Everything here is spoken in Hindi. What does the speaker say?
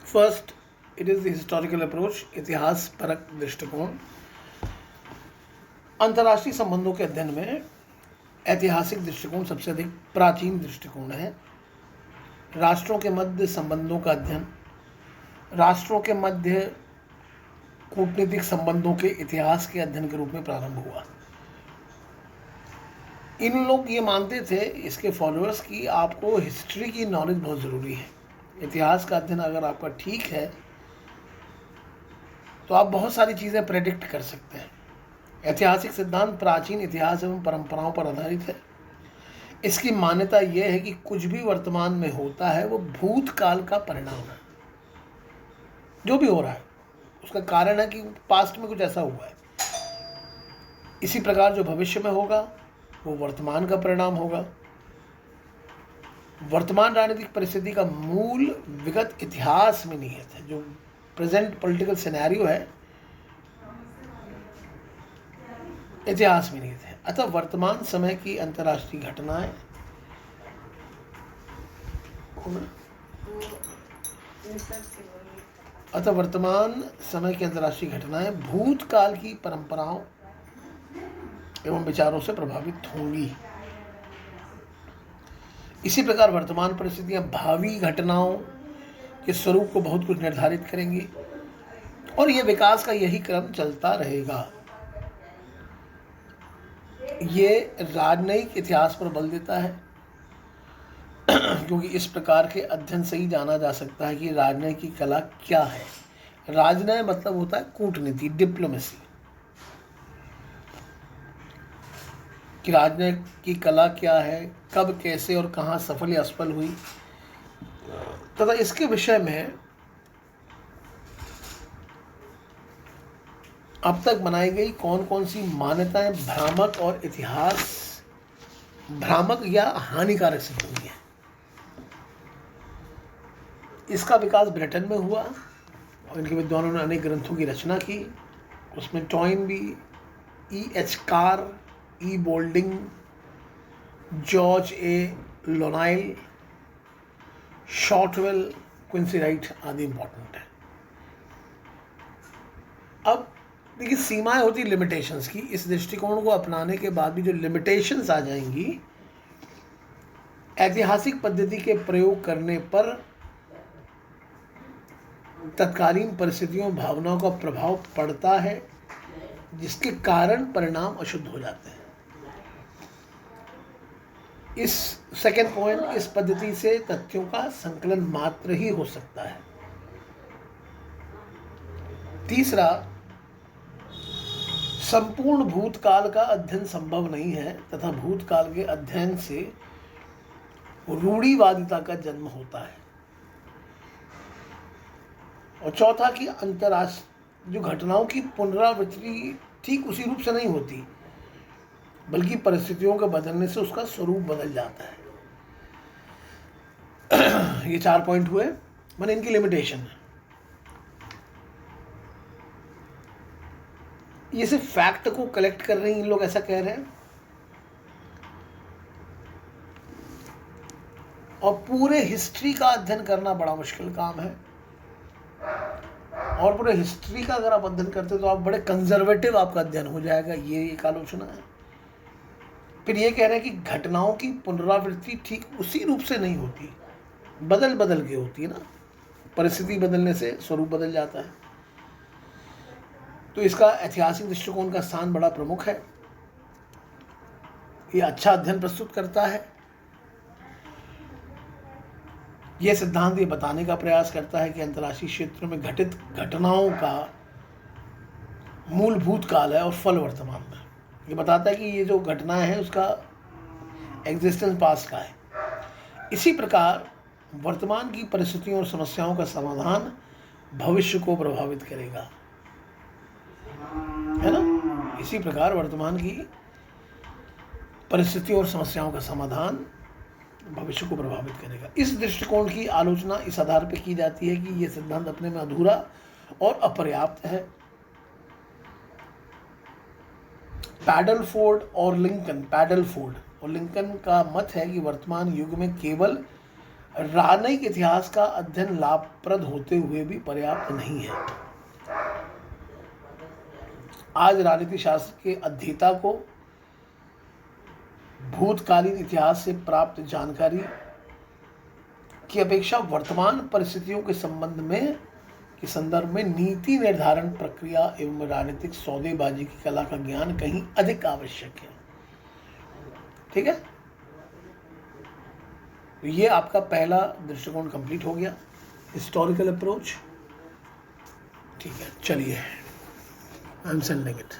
First, it is the historical approach, इतिहास परक दृष्टिकोण। अंतर्राष्ट्रीय संबंधों के अध्ययन में ऐतिहासिक दृष्टिकोण सबसे अधिक प्राचीन दृष्टिकोण है। राष्ट्रों के मध्य संबंधों का अध्ययन राष्ट्रों के मध्य कूटनीतिक संबंधों के इतिहास के अध्ययन के रूप में प्रारंभ हुआ। इन लोग ये मानते थे, इसके फॉलोअर्स, कि आपको हिस्ट्री की नॉलेज बहुत ज़रूरी है। इतिहास का अध्ययन अगर आपका ठीक है तो आप बहुत सारी चीज़ें प्रेडिक्ट कर सकते हैं। ऐतिहासिक सिद्धांत प्राचीन इतिहास एवं परंपराओं पर आधारित है। इसकी मान्यता यह है कि कुछ भी वर्तमान में होता है वो भूतकाल का परिणाम है। जो भी हो रहा है उसका कारण है कि पास्ट में कुछ ऐसा हुआ है। इसी प्रकार जो भविष्य में होगा वो वर्तमान का परिणाम होगा। वर्तमान राजनीतिक परिस्थिति का मूल विगत इतिहास में निहित है। जो प्रेजेंट पॉलिटिकल सिनेरियो है इतिहास में निहित है। अतः वर्तमान समय की अंतर्राष्ट्रीय घटनाएं भूतकाल की परंपराओं एवं विचारों से प्रभावित होंगी। इसी प्रकार वर्तमान परिस्थितियां भावी घटनाओं के स्वरूप को बहुत कुछ निर्धारित करेंगी और यह विकास का यही क्रम चलता रहेगा। ये राजनयिक इतिहास पर बल देता है क्योंकि इस प्रकार के अध्ययन से ही जाना जा सकता है कि राजनय की कला क्या है। राजनय मतलब होता है कूटनीति, डिप्लोमेसी। कि राजनय की कला क्या है, कब, कैसे और कहाँ सफल या असफल हुई, तथा इसके विषय में अब तक बनाई गई कौन कौन सी मान्यताएं भ्रामक और इतिहास भ्रामक या हानिकारक सिद्ध हुई है। इसका विकास ब्रिटेन में हुआ और इनके विद्वानों ने अनेक ग्रंथों की रचना की। उसमें Toynbee, E.H. Carr, E. Boulding, George A लोनाइल, शॉर्टवेल, क्विंसी राइट आदि इंपॉर्टेंट है। अब देखिए, सीमाएं होती लिमिटेशंस की। इस दृष्टिकोण को अपनाने के बाद भी जो लिमिटेशंस आ जाएंगी, ऐतिहासिक पद्धति के प्रयोग करने पर तत्कालीन परिस्थितियों, भावनाओं का प्रभाव पड़ता है, जिसके कारण परिणाम अशुद्ध हो जाते हैं। इस सेकेंड पॉइंट, इस पद्धति से तथ्यों का संकलन मात्र ही हो सकता है। तीसरा, संपूर्ण भूतकाल का अध्ययन संभव नहीं है तथा भूतकाल के अध्ययन से रूढ़िवादिता का जन्म होता है। और चौथा, कि अंतर्राष्ट्रीय जो घटनाओं की पुनरावृत्ति ठीक उसी रूप से नहीं होती, बल्कि परिस्थितियों के बदलने से उसका स्वरूप बदल जाता है। ये 4 पॉइंट हुए, मैंने इनकी लिमिटेशन है। ये सिर्फ फैक्ट को कलेक्ट कर रहे हैं, इन लोग ऐसा कह रहे हैं, और पूरे हिस्ट्री का अध्ययन करना बड़ा मुश्किल काम है। और पूरे हिस्ट्री का अगर आप अध्ययन करते तो आप बड़े कंजर्वेटिव आपका अध्ययन हो जाएगा, ये एक आलोचना है। फिर ये कह रहे हैं कि घटनाओं की पुनरावृत्ति ठीक उसी रूप से नहीं होती, बदल बदल के होती है ना, परिस्थिति बदलने से स्वरूप बदल जाता है। तो इसका ऐतिहासिक दृष्टिकोण का स्थान बड़ा प्रमुख है। ये अच्छा अध्ययन प्रस्तुत करता है। यह सिद्धांत ये बताने का प्रयास करता है कि अंतर्राष्ट्रीय क्षेत्र में घटित घटनाओं का मूलभूत काल है और फल वर्तमान में। ये बताता है कि ये जो घटनाएं हैं उसका एग्जिस्टेंस पास्ट का है। इसी प्रकार वर्तमान की परिस्थितियों और समस्याओं का समाधान भविष्य को प्रभावित करेगा, है ना। इसी प्रकार वर्तमान की परिस्थितियों और समस्याओं का समाधान भविष्य को प्रभावित करेगा। इस दृष्टिकोण की आलोचना इस आधार पर की जाती है कि यह सिद्धांत अपने में अधूरा और अपर्याप्त है। पैडलफोर्ड और लिंकन का मत है कि वर्तमान युग में केवल राजनयिक इतिहास का अध्ययन लाभप्रद होते हुए भी पर्याप्त नहीं है। आज राजनीति शास्त्र के अध्येता को भूतकालीन इतिहास से प्राप्त जानकारी की अपेक्षा वर्तमान परिस्थितियों के संदर्भ में नीति निर्धारण प्रक्रिया एवं राजनीतिक सौदेबाजी की कला का ज्ञान कहीं अधिक आवश्यक है। ठीक है, ये आपका पहला दृष्टिकोण कंप्लीट हो गया, हिस्टोरिकल अप्रोच। ठीक है, चलिए, आई एम सेंडिंग इट।